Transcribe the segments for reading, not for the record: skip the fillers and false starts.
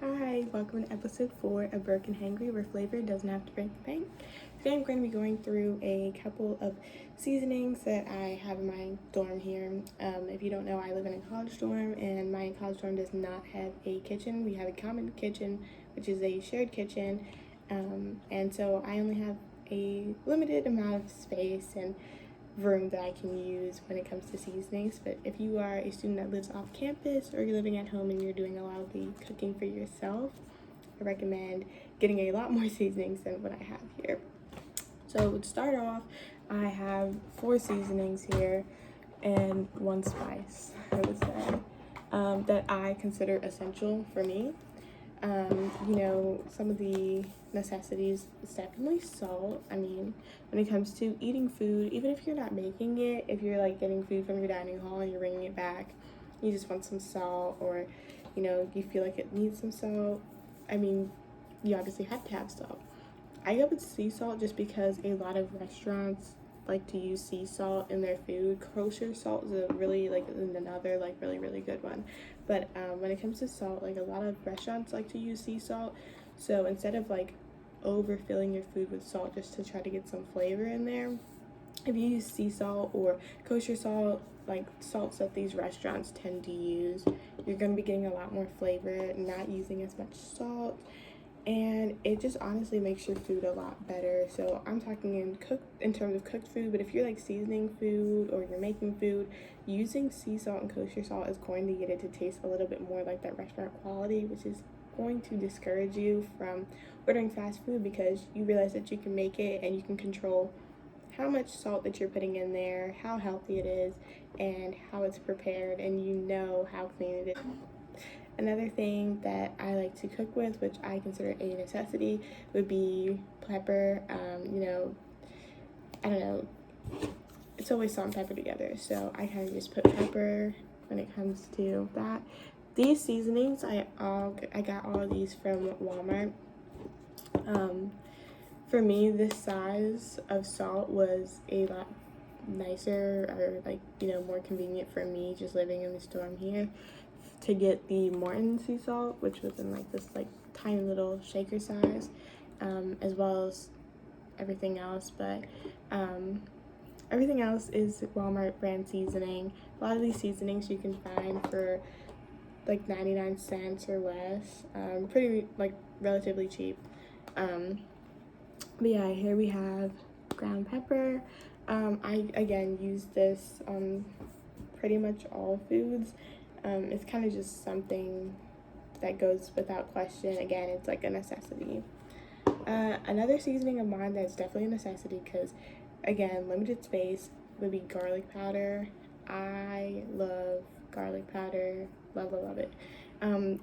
Hi, welcome to episode 4 of Broken Hangry, where flavor doesn't have to break the bank. Today I'm going to be going through a couple of seasonings that I have in my dorm here. If you don't know, I live in a college dorm, and my college dorm does not have a kitchen. We have a common kitchen, which is a shared kitchen, and so I only have a limited amount of space and room that I can use when it comes to seasonings. But if you are a student that lives off campus or you're living at home and you're doing a lot of the cooking for yourself, I recommend getting a lot more seasonings than what I have here. So to start off, I have 4 seasonings here and 1 spice, I would say, that I consider essential for me. Some of the necessities is definitely salt. I mean, when it comes to eating food, even if you're not making it, if you're like getting food from your dining hall and you're bringing it back, you just want some salt, or you feel like it needs some salt. I mean, you obviously have to have salt. I go with sea salt just because a lot of restaurants like to use sea salt in their food. Kosher salt is another really good one. But when it comes to salt, like a lot of restaurants like to use sea salt. So instead of like overfilling your food with salt just to try to get some flavor in there, if you use sea salt or kosher salt, like salts that these restaurants tend to use, you're going to be getting a lot more flavor, not using as much salt, and it just honestly makes your food a lot better. So I'm talking in terms of cooked food, but if you're like seasoning food or you're making food, using sea salt and kosher salt is going to get it to taste a little bit more like that restaurant quality, which is going to discourage you from ordering fast food, because you realize that you can make it and you can control how much salt that you're putting in there, how healthy it is, and how it's prepared, and you know how clean it is. Another thing that I like to cook with, which I consider a necessity, would be pepper. I don't know, it's always salt and pepper together, so I kind of just put pepper when it comes to that. These seasonings, I got all of these from Walmart. For me, this size of salt was a lot nicer, or more convenient for me just living in this dorm here, to get the Morton sea salt, which was in this tiny little shaker size, as well as everything else. But everything else is Walmart brand seasoning. A lot of these seasonings you can find for like 99 cents or less, pretty relatively cheap. But yeah, here we have ground pepper. I again use this on pretty much all foods. It's kind of just something that goes without question. Again, it's like a necessity. Another seasoning of mine that's definitely a necessity, because again, limited space, would be garlic powder. I love garlic powder, love it.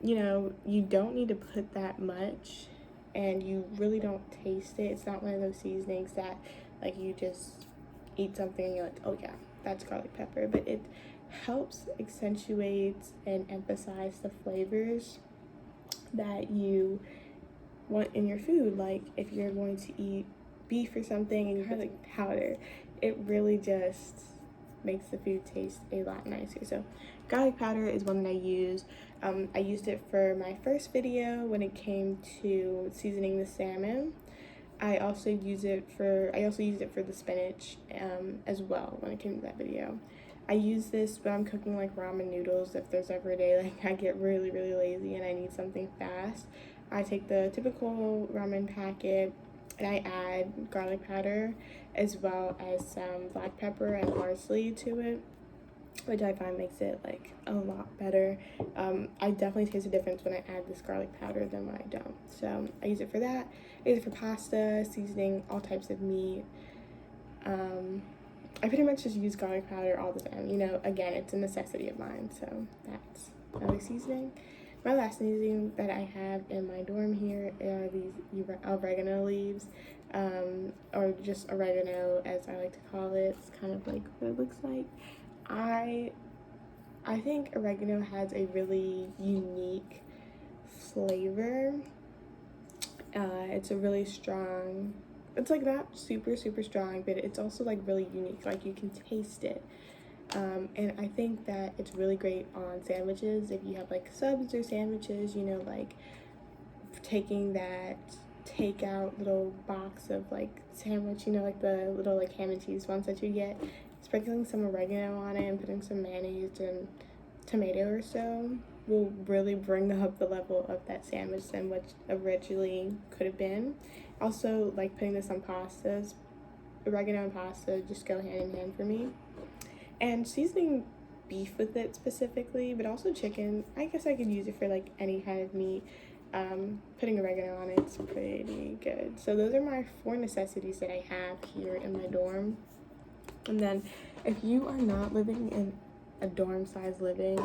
You don't need to put that much, and you really don't taste it. It's not one of those seasonings that you just eat something and you're like, oh yeah, that's garlic pepper. But it helps accentuate and emphasize the flavors that you want in your food. Like if you're going to eat beef or something and you put powder, it really just makes the food taste a lot nicer. So garlic powder is one that I use. I used it for my first video when it came to seasoning the salmon. I also used it for the spinach as well when it came to that video. I use this when I'm cooking ramen noodles. If there's ever a day I get really lazy and I need something fast, I take the typical ramen packet and I add garlic powder as well as some black pepper and parsley to it, which I find makes it a lot better. I definitely taste a difference when I add this garlic powder than when I don't. So I use it for that. I use it for pasta, seasoning all types of meat. I pretty much just use garlic powder all the time. Again, it's a necessity of mine. So that's another seasoning. My last seasoning that I have in my dorm here are these oregano leaves, or just oregano as I like to call it. It's kind of like what it looks like. I think oregano has a really unique flavor. It's a really strong, it's not super strong, but it's also really unique. You can taste it. And I think that it's really great on sandwiches. If you have subs or sandwiches, taking that takeout little box of like sandwich, you know, like the little like ham and cheese ones that you get, sprinkling some oregano on it and putting some mayonnaise and tomato or so will really bring up the level of that sandwich than what originally could have been. Also, like putting this on pastas, oregano and pasta just go hand in hand for me. And seasoning beef with it specifically, but also chicken. I guess I could use it for like any kind of meat. Putting oregano on it's pretty good. So those are my 4 necessities that I have here in my dorm. And then if you are not living in a dorm size living,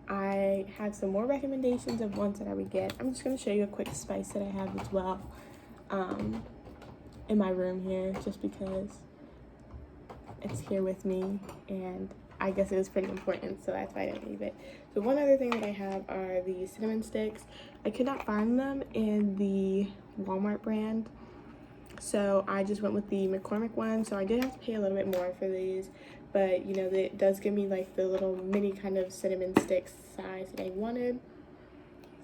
I have some more recommendations of ones that I would get. I'm just going to show you a quick spice that I have as well in my room here, just because it's here with me and I guess it was pretty important, so that's why I didn't leave it. So one other thing that I have are the cinnamon sticks. I could not find them in the Walmart brand, so I just went with the McCormick one. So I did have to pay a little bit more for these, but you know, it does give me like the little mini kind of cinnamon sticks size that I wanted.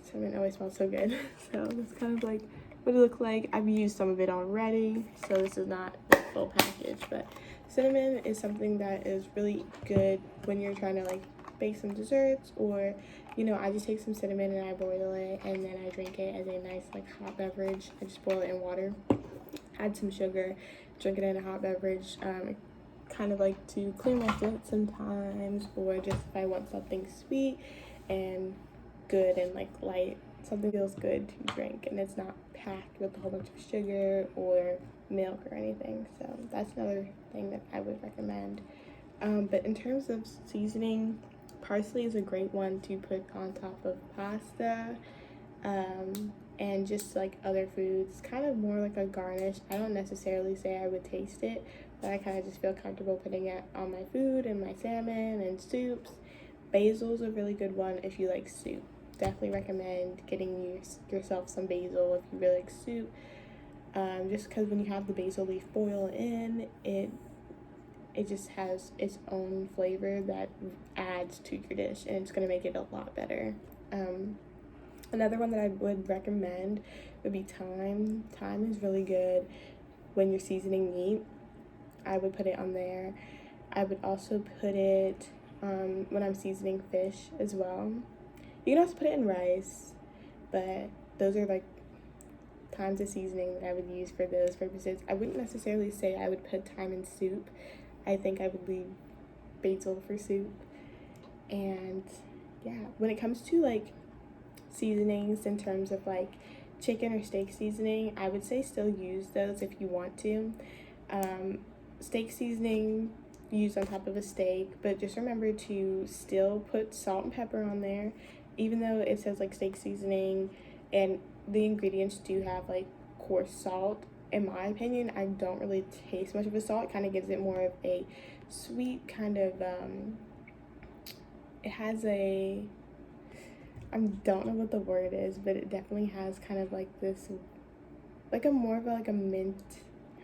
Cinnamon always smells so good. So that's kind of like what it looked like. I've used some of it already, so this is not the full package, but cinnamon is something that is really good when you're trying to like bake some desserts, or you know, I just take some cinnamon and I boil it and then I drink it as a nice like hot beverage. I just boil it in water, add some sugar, drink it in a hot beverage. Kind of like to clear my throat sometimes, or just if I want something sweet and good and like light, something feels good to drink and it's not packed with a whole bunch of sugar or milk or anything. So that's another thing that I would recommend. But in terms of seasoning, parsley is a great one to put on top of pasta and just like other foods, kind of more like a garnish. I don't necessarily say I would taste it, but I kind of just feel comfortable putting it on my food and my salmon and soups. Basil is a really good one if you like soup. Definitely recommend getting yourself some basil if you really like soup. Just because when you have the basil leaf boil in, it just has its own flavor that adds to your dish, and it's going to make it a lot better. Another one that I would recommend would be thyme. Thyme is really good when you're seasoning meat. I would put it on there. I would also put it when I'm seasoning fish as well. You can also put it in rice, but those are like times of seasoning that I would use for those purposes. I wouldn't necessarily say I would put thyme in soup. I think I would leave basil for soup. And yeah, when it comes to like seasonings in terms of like chicken or steak seasoning, I would say still use those if you want to. Steak seasoning used on top of a steak, but just remember to still put salt and pepper on there, even though it says like steak seasoning and the ingredients do have like coarse salt. In my opinion, I don't really taste much of a salt. It kind of gives it more of a sweet kind of it has a, I don't know what the word is, but it definitely has kind of like this, like a more of a, like a mint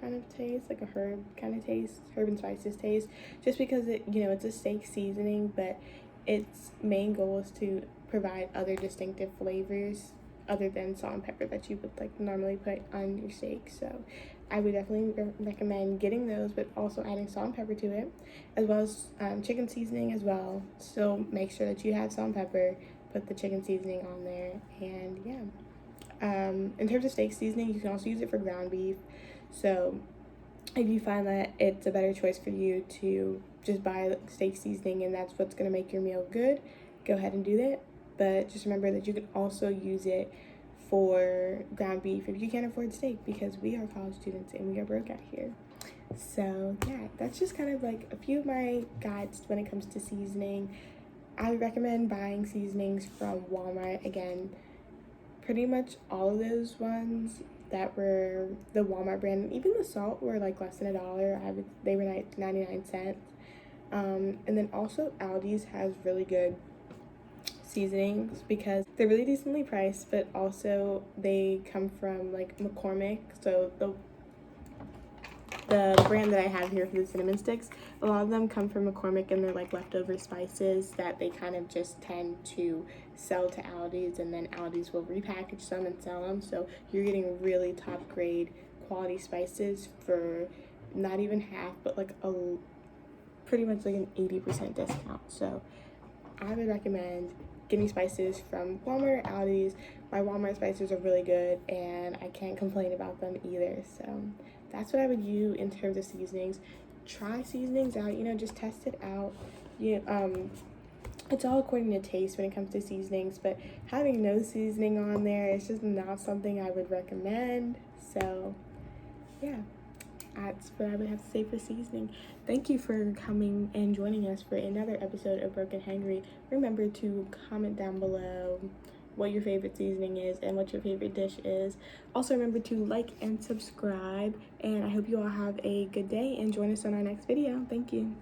kind of taste, like a herb kind of taste, herb and spices taste, just because it, you know, it's a steak seasoning, but its main goal is to provide other distinctive flavors other than salt and pepper that you would like normally put on your steak. So I would definitely recommend getting those, but also adding salt and pepper to it, as well as chicken seasoning as well. So make sure that you have salt and pepper, put the chicken seasoning on there, and yeah. In terms of steak seasoning, you can also use it for ground beef. So if you find that it's a better choice for you to just buy steak seasoning and that's what's going to make your meal good, go ahead and do that. But just remember that you can also use it for ground beef if you can't afford steak, because we are college students and we are broke out here. So yeah, that's just kind of like a few of my guides when it comes to seasoning. I would recommend buying seasonings from Walmart. Again, pretty much all of those ones that were the Walmart brand, and even the salt were like less than $1. They were 99 cents. And then also Aldi's has really good seasonings because they're really decently priced, but also they come from like McCormick, so the brand that I have here for the cinnamon sticks, a lot of them come from McCormick, and they're like leftover spices that they kind of just tend to sell to Aldi's, and then Aldi's will repackage some and sell them. So you're getting really top grade quality spices for not even half, but like a pretty much like an 80% discount. So I would recommend getting spices from Walmart or Aldi's. My Walmart spices are really good, and I can't complain about them either. So that's what I would use in terms of seasonings. Try seasonings out, just test it out. It's all according to taste when it comes to seasonings, but having no seasoning on there is just not something I would recommend. So yeah, that's what I would have to say for seasoning. Thank you for coming and joining us for another episode of Broken Hangry. Remember to comment down below what your favorite seasoning is and what your favorite dish is. Also remember to like and subscribe, and I hope you all have a good day and join us on our next video. Thank you.